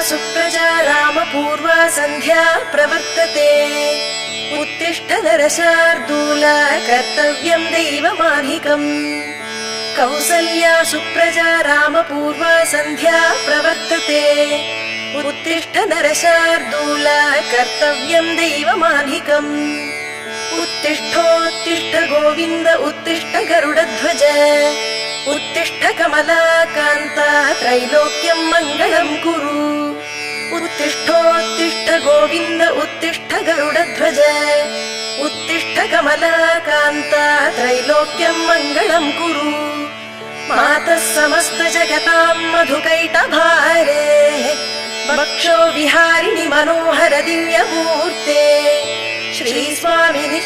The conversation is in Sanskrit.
सुप्रजा रामपूर्वा सन्ध्या प्रवर्तते उत्तिष्ठ नरशार्दूल कर्तव्यं दैवमाधिकम् कौसल्या सुप्रजा रामपूर्वा सन्ध्या प्रवर्तते उत्तिष्ठ नरशार्दूल कर्तव्यं दैवमाधिकम् उत्तिष्ठोत्तिष्ठ गोविन्द उत्तिष्ठ गरुडध्वज उत्तिष्ठ कमलाकान्त त्रैलोक्यं मङ्गलं कुरु उत्तिष्ठोत्तिष्ठ गोविन्द उत्तिष्ठ गरुडध्वज उत्तिष्ठ कमलाकान्त त्रैलोक्यं मङ्गलं कुरु मातः समस्त जगतां मधुकैटभारे वक्षो विहारिणि मनोहर दिव्यमूर्ते श्री स्वामिनि